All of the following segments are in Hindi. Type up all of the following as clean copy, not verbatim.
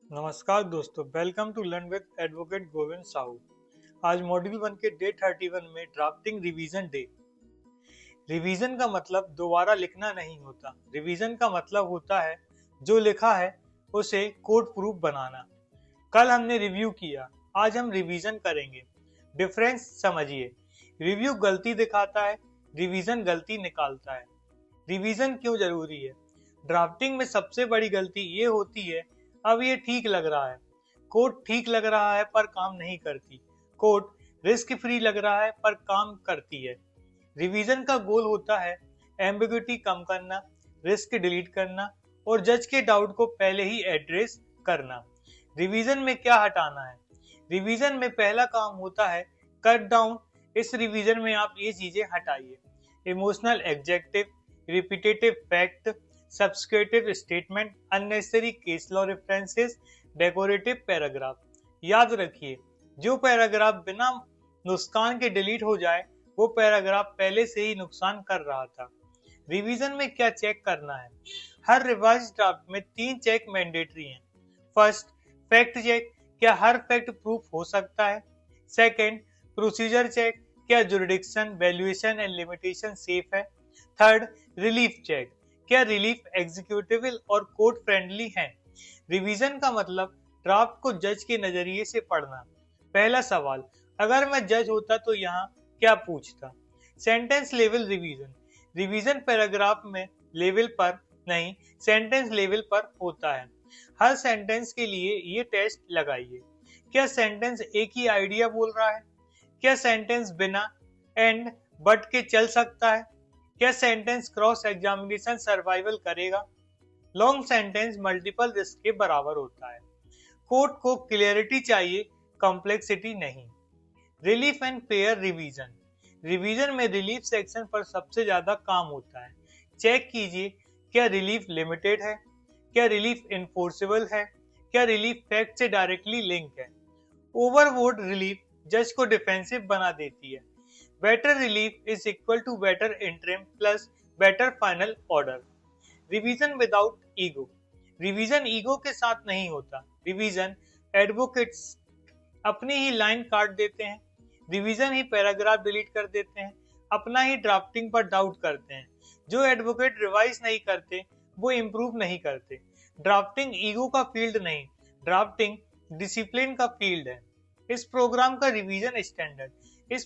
नमस्कार दोस्तों, welcome to learn with advocate Govind Sahu. आज मॉड्यूल 1 के डे 31 में ड्राफ्टिंग रिवीजन डे। रिवीजन का मतलब दोबारा लिखना नहीं होता। रिवीजन का मतलब होता है जो लिखा है उसे कोड प्रूफ बनाना। कल हमने रिव्यू किया, आज हम रिवीजन करेंगे। डिफरेंस समझिए। रिव्यू गलती दिखाता है, रिवीजन गलती निकालता है। रिवीजन क्यों जरूरी है? ड्राफ्टिंग में सबसे बड़ी गलती ये होती है, अब ये ठीक लग रहा है, कोड ठीक लग रहा है पर काम नहीं करती। कोड रिस्क फ्री लग रहा है पर काम करती है। रिवीजन का गोल होता है एम्बिग्युइटी कम करना, रिस्क डिलीट करना और जज के डाउट को पहले ही एड्रेस करना। रिवीजन में क्या हटाना है? रिवीजन में पहला काम होता है कट डाउन। इस रिवीजन में आप ये चीजें हटाइए: emotional adjective, repetitive fact, descriptive statement, unnecessary case law references, decorative paragraph. याद रखिए, जो पैराग्राफ बिना नुकसान के डिलीट हो जाए वो पैराग्राफ पहले से ही नुकसान कर रहा था। रिवीजन में क्या चेक करना है? हर रिवाइज ड्राफ्ट में 3 चेक मैंडेटरी हैं। फर्स्ट, फैक्ट चेक, क्या हर फैक्ट प्रूफ हो सकता है? सेकंड, प्रोसीजर चेक, क्या jurisdiction, valuation and limitation safe है? थर्ड, रिलीफ चेक, क्या रिलीफ एग्जीक्यूटिबल और कोड फ्रेंडली है? रिवीजन का मतलब ड्राफ्ट को जज के नजरिए से पढ़ना। पहला सवाल, अगर मैं जज होता तो यहाँ क्या पूछता? Sentence level revision. Revision paragraph में लेवल पर नहीं, सेंटेंस लेवल पर होता है। हर सेंटेंस के लिए ये टेस्ट लगाइए: क्या सेंटेंस एक ही आइडिया बोल रहा है? क्या सेंटेंस बिना एंड बट के चल सकता है? क्या सेंटेंस क्रॉस एग्जामिनेशन सर्वाइवल करेगा? लॉन्ग सेंटेंस मल्टीपल रिस्क के बराबर होता है। कोड को क्लियरिटी चाहिए, कॉम्प्लेक्सिटी नहीं। Relief and fair revision. Revision में रिलीफ सेक्शन पर सबसे ज्यादा काम होता है। चेक कीजिए, क्या रिलीफ लिमिटेड है? क्या रिलीफ इन्फोर्सेबल है? क्या रिलीफ फैक्ट से डायरेक्टली लिंक है? ओवरबोर्ड रिलीफ जज को डिफेंसिव बना देती है। Better relief is equal to better interim plus better final order. Revision without ego. Revision ego के साथ नहीं होता। रिवीजन एडवोकेट्स अपनी ही लाइन काट देते हैं, रिवीजन ही पैराग्राफ डिलीट कर देते हैं, अपना ही ड्राफ्टिंग पर डाउट करते हैं। जो एडवोकेट रिवाइज नहीं करते वो इम्प्रूव नहीं करते। ड्राफ्टिंग ईगो का फील्ड नहीं, ड्राफ्टिंग डिसिप्लिन का फील्ड है। इस प्रोग्राम का रिवीजन स्टैंडर्ड। इस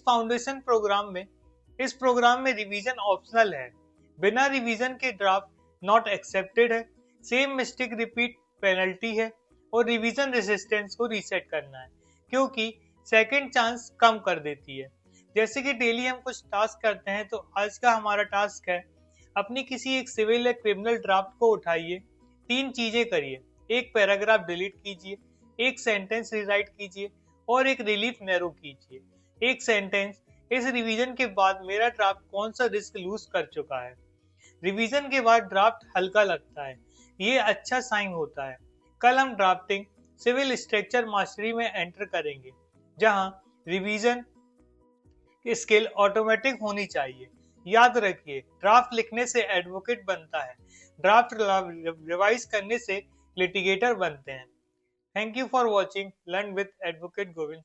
प्रोग्राम में रिवीजन ऑप्शनल है। बिना रिवीजन के ड्राफ्ट नॉट एक्सेप्टेड है। सेम मिस्टेक रिपीट पेनल्टी है और रिवीजन रेजिस्टेंस को रीसेट करना है, क्योंकि सेकंड चांस कम कर देती है। जैसे कि डेली हम कुछ टास्क करते हैं, तो आज का हमारा टास्क है अपनी किसी एक सिविल या क्रिमिनल ड्राफ्ट को उठाइए, 3 चीजें करिए: एक पैराग्राफ डिलीट कीजिए, एक सेंटेंस रिराइट कीजिए और एक रिलीफ नैरो कीजिए। एक सेंटेंस: इस रिवीजन के बाद मेरा ड्राफ्ट कौन सा रिस्क लूज कर चुका है। रिवीजन के बाद ड्राफ्ट हल्का लगता है, ये अच्छा साइन होता है। कल हम ड्राफ्टिंग सिविल स्ट्रक्चर मास्टरी में एंटर करेंगे, जहां रिवीजन स्किल ऑटोमेटिक होनी चाहिए। याद रखिए, ड्राफ्ट लिखने से एडवोकेट बनता है, ड्राफ्ट रिवाइज करने से लिटिगेटर बनते हैं। Thank you for watching learn with advocate Govind.